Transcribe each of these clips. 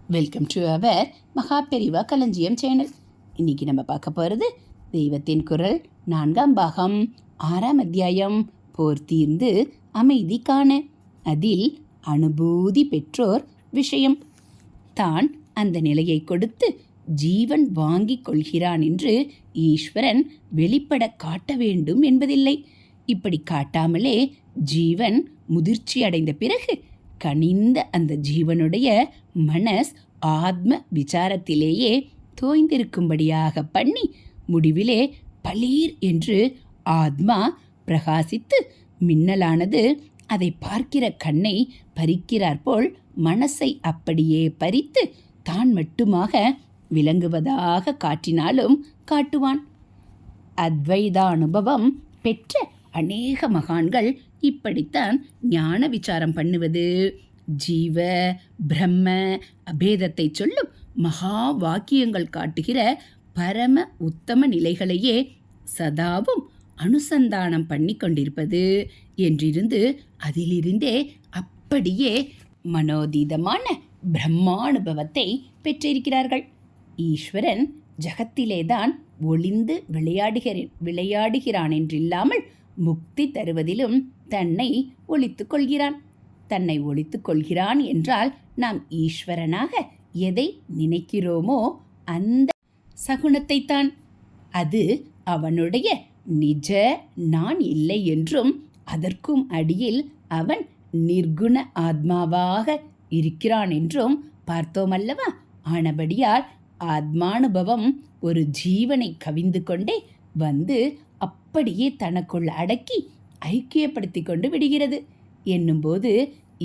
Welcome to our Maha Periyava களஞ்சியம் channel. இன்னைக்கு நம்ம பார்க்க போகிறது தெய்வத்தின் குரல் 4ஆம் பாகம் 6ஆம் அத்தியாயம் போர் தீர்ந்து அமைதி காண. அதில் அனுபூதி பெற்றோர் விஷயம். தான் அந்த நிலையை கொடுத்து ஜீவன் வாங்கிக் கொள்கிறான் என்று ஈஸ்வரன் வெளிப்பட காட்ட வேண்டும் என்பதில்லை. இப்படி காட்டாமலே ஜீவன் முதிர்ச்சி அடைந்த பிறகு கனிந்த அந்த ஜீவனுடைய மனஸ் ஆத்ம விசாரத்திலேயே தோய்ந்திருக்கும்படியாக பண்ணி முடிவிலே பளீர் என்று ஆத்மா பிரகாசித்து மின்னலானது அதை பார்க்கிற கண்ணை பறிக்கிறார் போல் மனசை அப்படியே பறித்து தான் மட்டுமாக விளங்குவதாக காட்டினாலும் காட்டுவான். அத்வைதானுபவம் பெற்ற அநேக மகான்கள் இப்படித்தான் ஞான விசாரம் பண்ணுவது. ஜீவ பிரம்ம அபேதத்தை சொல்லும் மகா வாக்கியங்கள் காட்டுகிற பரம உத்தம நிலைகளையே சதாவும் அனுசந்தானம் பண்ணி கொண்டிருப்பது என்றிருந்து அதிலிருந்தே அப்படியே மனோதீதமான பிரம்மானுபவத்தை பெற்றிருக்கிறார்கள். ஈஸ்வரன் ஜகத்திலேதான் ஒளிந்து விளையாடுகிறான் என்றில்லாமல் முக்தி தருவதிலும் தன்னை ஒளித்துக் கொள்கிறான். தன்னை ஒளித்துக் கொள்கிறான் என்றால் நாம் ஈஸ்வரனாக எதை நினைக்கிறோமோ அந்த சகுனத்தைத்தான். அது அவனுடைய நிஜ நான் இல்லை என்றும் அதற்கும் அடியில் அவன் நிர்குண ஆத்மாவாக இருக்கிறான் என்றும் பார்த்தோமல்லவா. ஆனபடியால் ஆத்மானுபவம் ஒரு ஜீவனை கவிந்து கொண்டே வந்து அப்படியே தனக்குள் அடக்கி ஐக்கியப்படுத்தி கொண்டு விடுகிறது என்னும்போது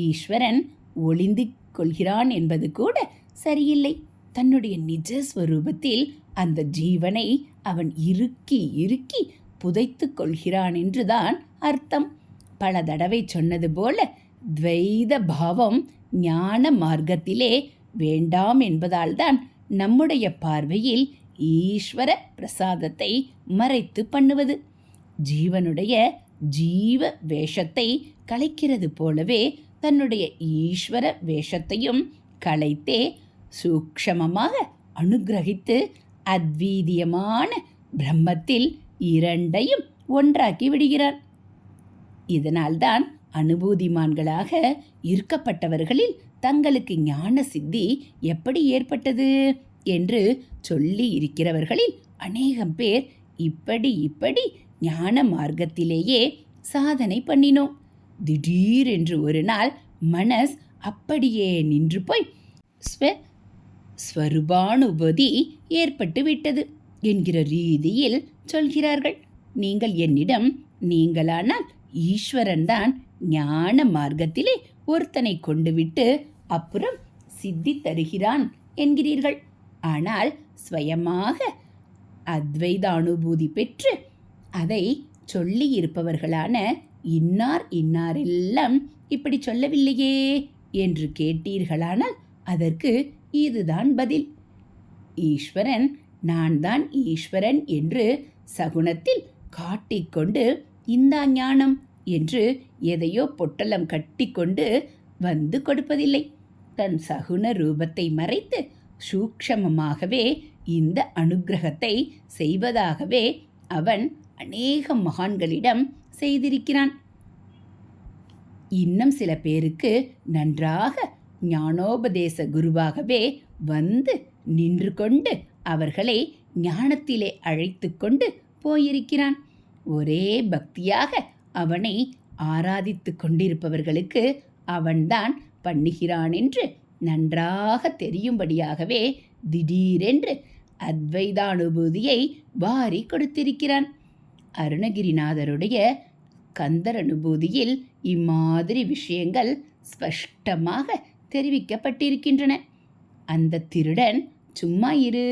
ஈஸ்வரன் ஒளிந்து கொள்கிறான் என்பது கூட சரியில்லை. தன்னுடைய நிஜ ஸ்வரூபத்தில் அந்த ஜீவனை அவன் இறுக்கி இறுக்கி புதைத்து கொள்கிறான் என்றுதான் அர்த்தம். பல தடவை சொன்னது போல துவைத பாவம் ஞான மார்க்கத்திலே வேண்டாம் என்பதால்தான் நம்முடைய பார்வையில் ஈஸ்வர பிரசாதத்தை மறைத்து பண்ணுவது. ஜீவனுடைய ஜீவ வேஷத்தை கலைக்கிறது போலவே தன்னுடைய ஈஸ்வர வேஷத்தையும் கலைத்தே சூக்ஷமமாக அனுகிரகித்து அத்வீதியமான பிரம்மத்தில் இரண்டையும் ஒன்றாக்கி விடுகிறான். இதனால்தான் அனுபூதிமான்களாக இருக்கப்பட்டவர்களில் தங்களுக்கு ஞான சித்தி எப்படி ஏற்பட்டது என்று சொல்லி இருக்கிறவர்களில் அநேகம் பேர் இப்படி ஞான மார்க்கத்திலேயே சாதனை பண்ணினோம். திடீரென்று ஒரு நாள் மனஸ் அப்படியே நின்று போய் ஸ்வரூபானுபூதி ஏற்பட்டு விட்டது என்கிற ரீதியில் சொல்கிறார்கள். நீங்கள் என்னிடம் நீங்களானால் ஈஸ்வரன் தான் ஞான மார்க்கத்திலே ஒருத்தனை கொண்டு விட்டு அப்புறம் சித்தி தருகிறான் என்கிறீர்கள். ஆனால் ஸ்வயமாக அத்வைத அனுபூதி பெற்று அதை சொல்லி இருப்பவர்களான இன்னாரெல்லாம் இப்படி சொல்லவில்லையே என்று கேட்டீர்களானால் அதற்கு இதுதான் பதில். ஈஸ்வரன் நான் தான் ஈஸ்வரன் என்று சகுனத்தில் காட்டிக்கொண்டு இந்தா ஞானம் என்று எதையோ பொட்டலம் கட்டிக்கொண்டு வந்து கொடுப்பதில்லை. தன் சகுன ரூபத்தை மறைத்து சூக்ஷமமாகவே இந்த அனுக்கிரகத்தை செய்வதாகவே அவன் அநேக மகான்களிடம் செய்திருக்கிறான். இன்னும் சில பேருக்கு நன்றாக ஞானோபதேச குருவாகவே வந்து நின்று கொண்டு அவர்களை ஞானத்திலே அழைத்து கொண்டு போயிருக்கிறான். ஒரே பக்தியாக அவனை ஆராதித்து கொண்டிருப்பவர்களுக்கு அவன்தான் பண்ணுகிறான் என்று நன்றாக தெரியும்படியாகவே திடீரென்று அத்வைதானுபூதியை வாரி கொடுத்திருக்கிறான். அருணகிரிநாதருடைய கந்தர் அனுபூதியில் இம்மாதிரி விஷயங்கள் ஸ்பஷ்டமாக தெரிவிக்கப்பட்டிருக்கின்றன. அந்த திருடன் சும்மா இரு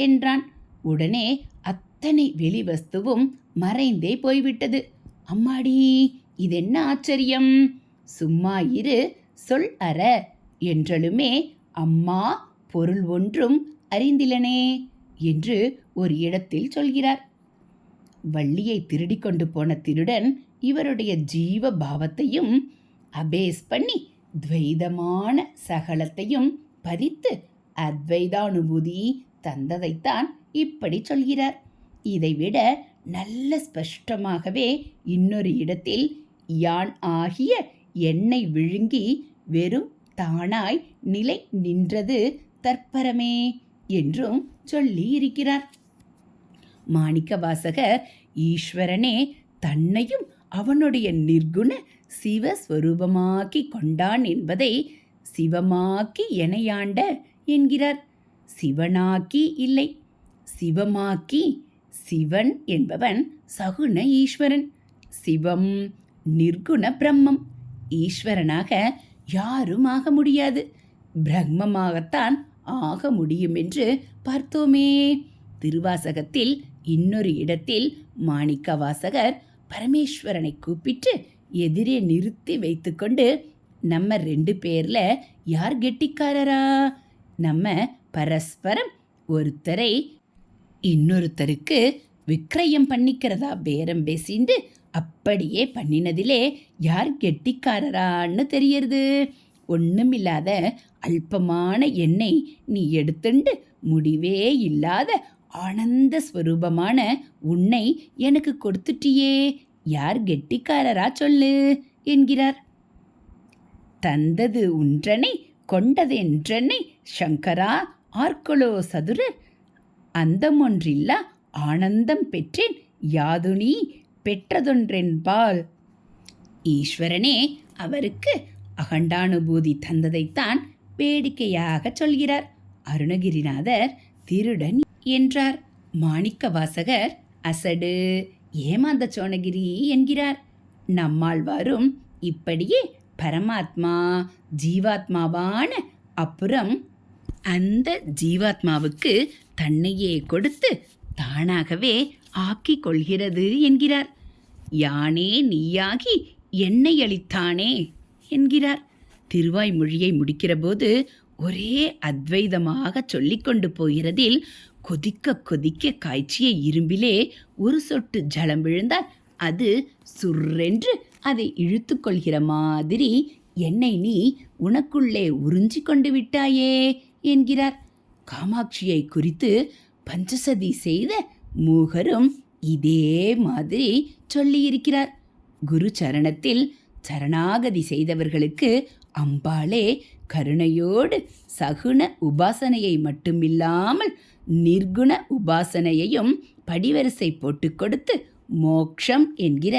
என்றான். உடனே அத்தனை வெளி வஸ்துவும் மறைந்தே போய்விட்டது. அம்மாடி, இதென்ன ஆச்சரியம்! சும்மா இரு சொல் அற என்றலுமே அம்மா பொருள் ஒன்றும் அறிந்திலனே என்று ஒரு இடத்தில் சொல்கிறார். வள்ளியை திருடி கொண்டு போன திருடன் இவருடைய ஜீவ பாவத்தையும் அபேஸ் பண்ணி துவைதமான சகலத்தையும் பதித்து அத்வைதானுபூதி தந்ததைத்தான் இப்படி சொல்கிறார். இதைவிட நல்ல ஸ்பஷ்டமாகவே இன்னொரு இடத்தில் யான் ஆகிய என்னை விழுங்கி வெறும் தானாய் நிலை நின்றது தற்பரமே என்றும் சொல்லி இருக்கிறார். மாணிக்கவாசகர் ஈஸ்வரனே தன்னையும் அவனுடைய நிர்குண சிவஸ்வரூபமாக்கி கொண்டான் என்பதை சிவமாக்கி எனையாண்ட என்கிறார். சிவனாக்கி இல்லை, சிவமாக்கி. சிவன் என்பவன் சகுண ஈஸ்வரன், சிவம் நிர்குண பிரம்மம். ஈஸ்வரனாக யாரும் ஆக முடியாது, பிரம்மமாகத்தான் ஆக முடியும் என்று பார்த்தோமே. திருவாசகத்தில் இன்னொரு இடத்தில் மாணிக்கவாசகர் பரமேஸ்வரனை கூப்பிட்டு எதிரே நிறுத்தி வைத்துக்கொண்டு, நம்ம 2 பேர்ல யார் கெட்டிக்காரரா? நம்ம பரஸ்பரம் ஒருத்தரை இன்னொருத்தருக்கு விக்கிரயம் பண்ணிக்கிறதா பேரம் பேசிண்டு அப்படியே பண்ணினதிலே யார் கெட்டிக்காரரான்னு தெரியறது. ஒண்ணுமில்லாத அல்பமான என்னை நீ எடுத்துண்டு முடிவே இல்லாத ஆனந்த ஸ்வரூபமான உன்னை எனக்கு கொடுத்துட்டியே, யார் கெட்டிக்காரரா சொல்லு என்கிறார். தந்தது உன்றனை கொண்டதென்றனை சங்கரா ஆர்கொலோ சதுரர், அந்தமொன்றில்லா ஆனந்தம் பெற்றேன் யாதுனி பெற்றதொன்றென்பால். ஈஸ்வரனே அவருக்கு அகண்டானுபூதி தந்ததைத்தான் வேடிக்கையாக சொல்கிறார். அருணகிரிநாதர் திருடன் என்றார். மாணிக்கவாசகர் அசடு ஏமாந்த சோணகிரி என்கிறார். நம்மாழ்வாரும் இப்படியே பரமாத்மா ஜீவாத்மாவான அப்புறம் அந்த ஜீவாத்மாவுக்கு தன்னையே கொடுத்து தானாகவே ஆக்கி கொள்கிறது என்கிறார். யானே நீயாகி என்னை அளித்தானே என்கிறார். திருவாய்மொழியை முடிக்கிற போது ஒரே அத்வைதமாக சொல்லிக்கொண்டு போகிறதில் கொதிக்க கொதிக்க காய்ச்சிய இரும்பிலே ஒரு சொட்டு ஜலம் விழுந்தால் அது சுர்ரென்று அதை இழுத்து கொள்கிற மாதிரி என்னை நீ உனக்குள்ளே உறிஞ்சி கொண்டு விட்டாயே என்கிறார். காமாட்சியை குறித்து பஞ்சசதி செய்த மூகரும் இதே மாதிரி சொல்லியிருக்கிறார். குரு சரணத்தில் சரணாகதி செய்தவர்களுக்கு அம்பாளே கருணையோடு சகுண உபாசனையை மட்டுமில்லாமல் நிர்குண உபாசனையையும் படிவரிசை போட்டு கொடுத்து மோக்ஷம் என்கிற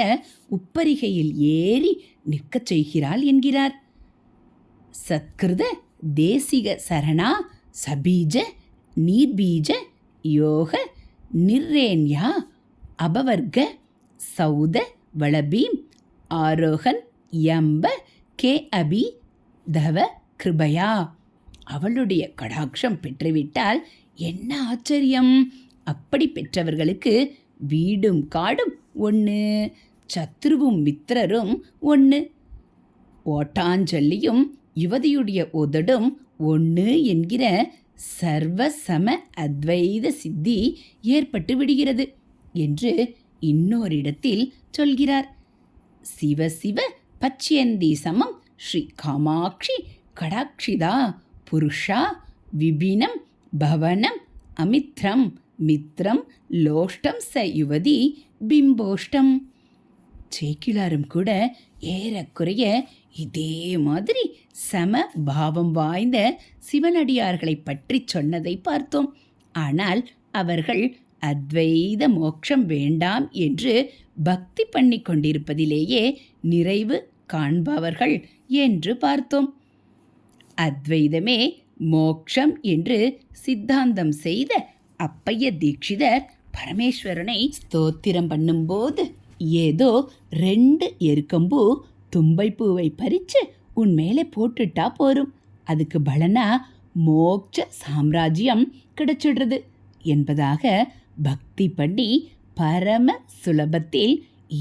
உப்பரிகையில் ஏறி நிற்கச் செய்கிறாள் என்கிறார். சத்கிருத தேசிக சரணா சபீஜ நீர்பீஜ யோக நிர்ரேன்யா அபவர்க சௌத வளபீம் ஆரோகன் யம்ப கே அபி தவ கிருபயா. அவளுடைய கடாட்சம் பெற்றுவிட்டால் என்ன ஆச்சரியம்! அப்படி பெற்றவர்களுக்கு வீடும் காடும் ஒன்று, சத்ருவும் மித்திரரும் ஒன்று, ஓட்டாஞ்சொல்லியும் யுவதியுடைய உதடும் ஒன்று என்கிற சர்வசம அத்வைத சித்தி ஏற்பட்டு விடுகிறது என்று இன்னோரிடத்தில் சொல்கிறார். சிவ சிவ பச்சியந்தி சமம் ஸ்ரீ காமாட்சி கடாட்சிதா புருஷா விபினம் பவனம் அமித்ரம் மித்ரம் லோஷ்டம் ச யுவதி பிம்போஷ்டம். சேக்கிழாரும் கூட ஏறக்குறைய இதே மாதிரி சம பாவம் வாய்ந்த சிவனடியார்களை பற்றி சொன்னதை பார்த்தோம். ஆனால் அவர்கள் அத்வைத மோட்சம் வேண்டாம் என்று பக்தி பண்ணி கொண்டிருப்பதிலேயே நிறைவு காண்பவர்கள் என்று பார்த்தோம். அத்வைதமே மோக்ஷம் என்று சித்தாந்தம் செய்த அப்பைய தீட்சிதர் பரமேஸ்வரனை ஸ்தோத்திரம் பண்ணும்போது ஏதோ 2 எருக்கம்பூ தும்பைப்பூவை பறித்து உன் மேலே போட்டுட்டா போரும், அதுக்கு பலனா மோட்ச சாம்ராஜ்யம் கிடைச்சிடுறது என்பதாக பக்தி பண்ணி பரம சுலபத்தில்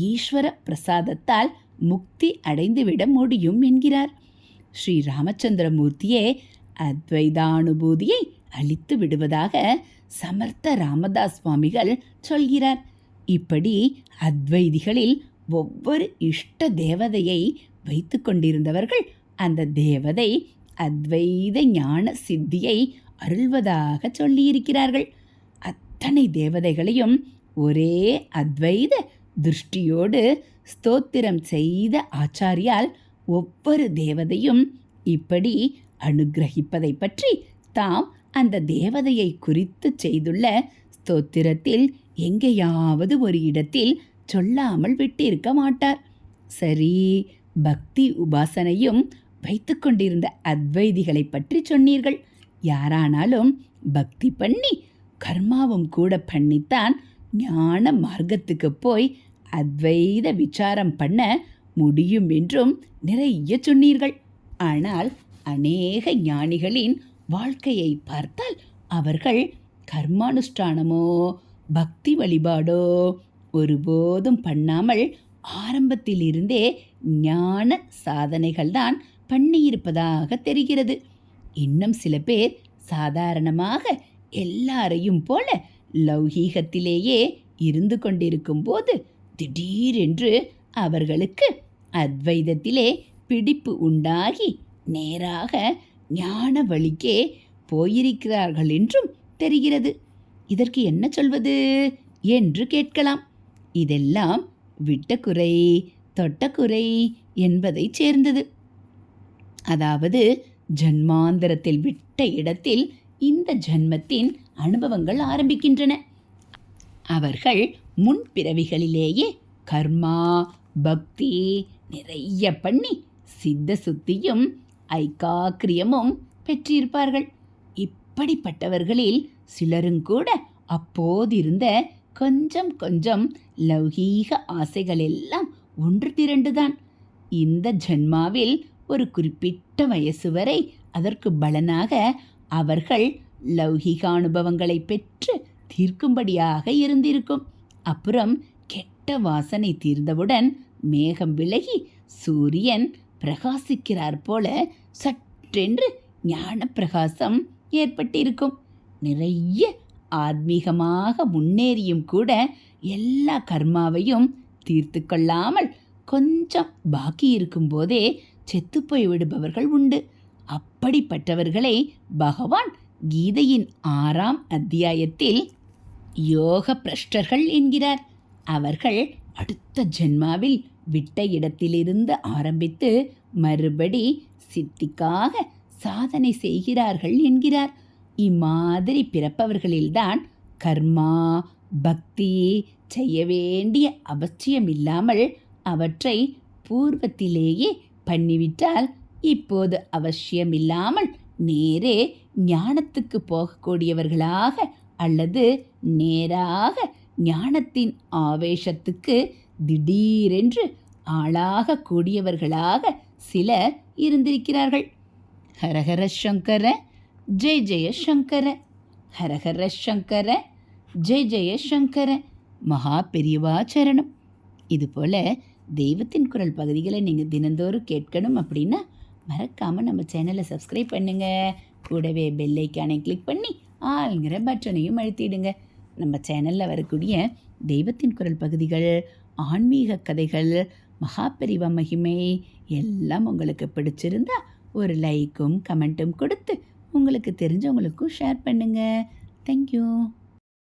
ஈஸ்வர பிரசாதத்தால் முக்தி அடைந்துவிட முடியும் என்கிறார். ஸ்ரீ ராமச்சந்திரமூர்த்தியே அத்வைதானுபூதியை அளித்து விடுவதாக சமர்த்த ராமதாஸ் சுவாமிகள் சொல்கிறார். இப்படி அத்வைதிகளில் ஒவ்வொரு இஷ்ட தேவதையை வைத்து கொண்டிருந்தவர்கள் அந்த தேவதை அத்வைத ஞான சித்தியை அருள்வதாக சொல்லியிருக்கிறார்கள். அத்தனை தேவதைகளையும் ஒரே அத்வைத திருஷ்டியோடு ஸ்தோத்திரம் செய்த ஆச்சாரியால் ஒவ்வொரு தேவதையும் இப்படி அனுக்கிரகிப்பதை பற்றி தாம் அந்த தேவதையை குறித்து செய்துள்ள ஸ்தோத்திரத்தில் எங்கேயாவது ஒரு இடத்தில் சொல்லாமல் விட்டிருக்க மாட்டார். சரி, பக்தி உபாசனையும் வைத்து கொண்டிருந்த அத்வைதிகளை பற்றி சொன்னீர்கள். யாரானாலும் பக்தி பண்ணி கர்மாவும் கூட பண்ணித்தான் ஞான மார்க்கத்துக்கு போய் அத்வைத விசாரம் பண்ண முடியும் என்றும் நிறைய சொன்னீர்கள். ஆனால் அநேக ஞானிகளின் வாழ்க்கையை பார்த்தால் அவர்கள் கர்மானுஷ்டானமோ பக்தி வழிபாடோ ஒருபோதும் பண்ணாமல் ஆரம்பத்திலிருந்தே ஞான சாதனைகள்தான் பண்ணியிருப்பதாக தெரிகிறது. இன்னும் சில பேர் சாதாரணமாக எல்லாரையும் போல லௌகீகத்திலேயே இருந்து கொண்டிருக்கும் போது திடீரென்று அவர்களுக்கு அத்வைதத்திலே பிடிப்பு உண்டாகி நேராக ஞான வழிக்கே போயிருக்கிறார்கள் என்றும் தெரிகிறது. இதற்கு என்ன சொல்வது என்று கேட்கலாம். இதெல்லாம் விட்ட குறை தொட்ட குறை என்பதை சேர்ந்தது. அதாவது ஜன்மாந்தரத்தில் விட்ட இடத்தில் இந்த ஜன்மத்தின் அனுபவங்கள் ஆரம்பிக்கின்றன. அவர்கள் முன்பிறவிகளிலேயே கர்மா பக்தி நிறைய பண்ணி சித்த சுத்தியும் ஐகாக்கிரியமும் பெற்றிருப்பார்கள். இப்படிப்பட்டவர்களில் சிலருங்கூட அப்போதிருந்த கொஞ்சம் கொஞ்சம் லௌகீக ஆசைகள் எல்லாம் ஒன்று திரண்டுதான் இந்த ஜன்மாவில் ஒரு குறிப்பிட்ட வயசு வரை அதற்கு பலனாக அவர்கள் லௌகீக அனுபவங்களை பெற்று தீர்க்கும்படியாக இருந்திருக்கும். அப்புறம் கெட்ட வாசனை தீர்ந்தவுடன் மேகம் விலகி சூரியன் பிரகாசிக்கிறார் போல சற்றென்று ஞான பிரகாசம் ஏற்பட்டிருக்கும். நிறைய ஆத்மீகமாக முன்னேறியும் கூட எல்லா கர்மாவையும் தீர்த்து கொள்ளாமல் கொஞ்சம் பாக்கி இருக்கும் போதே செத்துப்போய் விடுபவர்கள் உண்டு. அப்படிப்பட்டவர்களை பகவான் கீதையின் 6ஆம் அத்தியாயத்தில் யோக பிரஷ்டர்கள் என்கிறார். அவர்கள் அடுத்த ஜென்மாவில் விட்ட இடத்திலிருந்து ஆரம்பித்து மறுபடி சித்திக்காக சாதனை செய்கிறார்கள் என்கிறார். இம்மாதிரி பிறப்பவர்களில்தான் கர்மா பக்தி செய்ய வேண்டிய அவசியமில்லாமல் அவற்றை பூர்வத்திலேயே பண்ணிவிட்டால் இப்போது அவசியமில்லாமல் நேரே ஞானத்துக்கு போகக்கூடியவர்களாக அல்லது நேராக ஞானத்தின் ஆவேசத்துக்கு திடீரென்று ஆளாக கூடியவர்களாக சிலர் இருந்திருக்கிறார்கள். ஹரஹர சங்கர ஜெய ஜெய சங்கர, ஹரஹர சங்கர ஜெய ஜெய சங்கர. மகா பெரியவா சரணம். இதுபோல் தெய்வத்தின் குரல் பகுதிகளை நீங்கள் தினந்தோறும் கேட்கணும் அப்படின்னா மறக்காமல் நம்ம சேனலை சப்ஸ்கிரைப் பண்ணுங்கள். கூடவே பெல் ஐக்கானை கிளிக் பண்ணி ஆளுங்கிற பட்டனையும் அழுத்திடுங்க. நம்ம சேனலில் வரக்கூடிய தெய்வத்தின் குரல் பகுதிகள், ஆன்மீக கதைகள், மகாபெரிவா மகிமை எல்லாம் உங்களுக்கு பிடிச்சிருந்தா ஒரு லைக்கும் கமெண்ட்டும் கொடுத்து உங்களுக்கு தெரிஞ்சவங்களுக்கும் ஷேர் பண்ணுங்கள். தேங்க்யூ.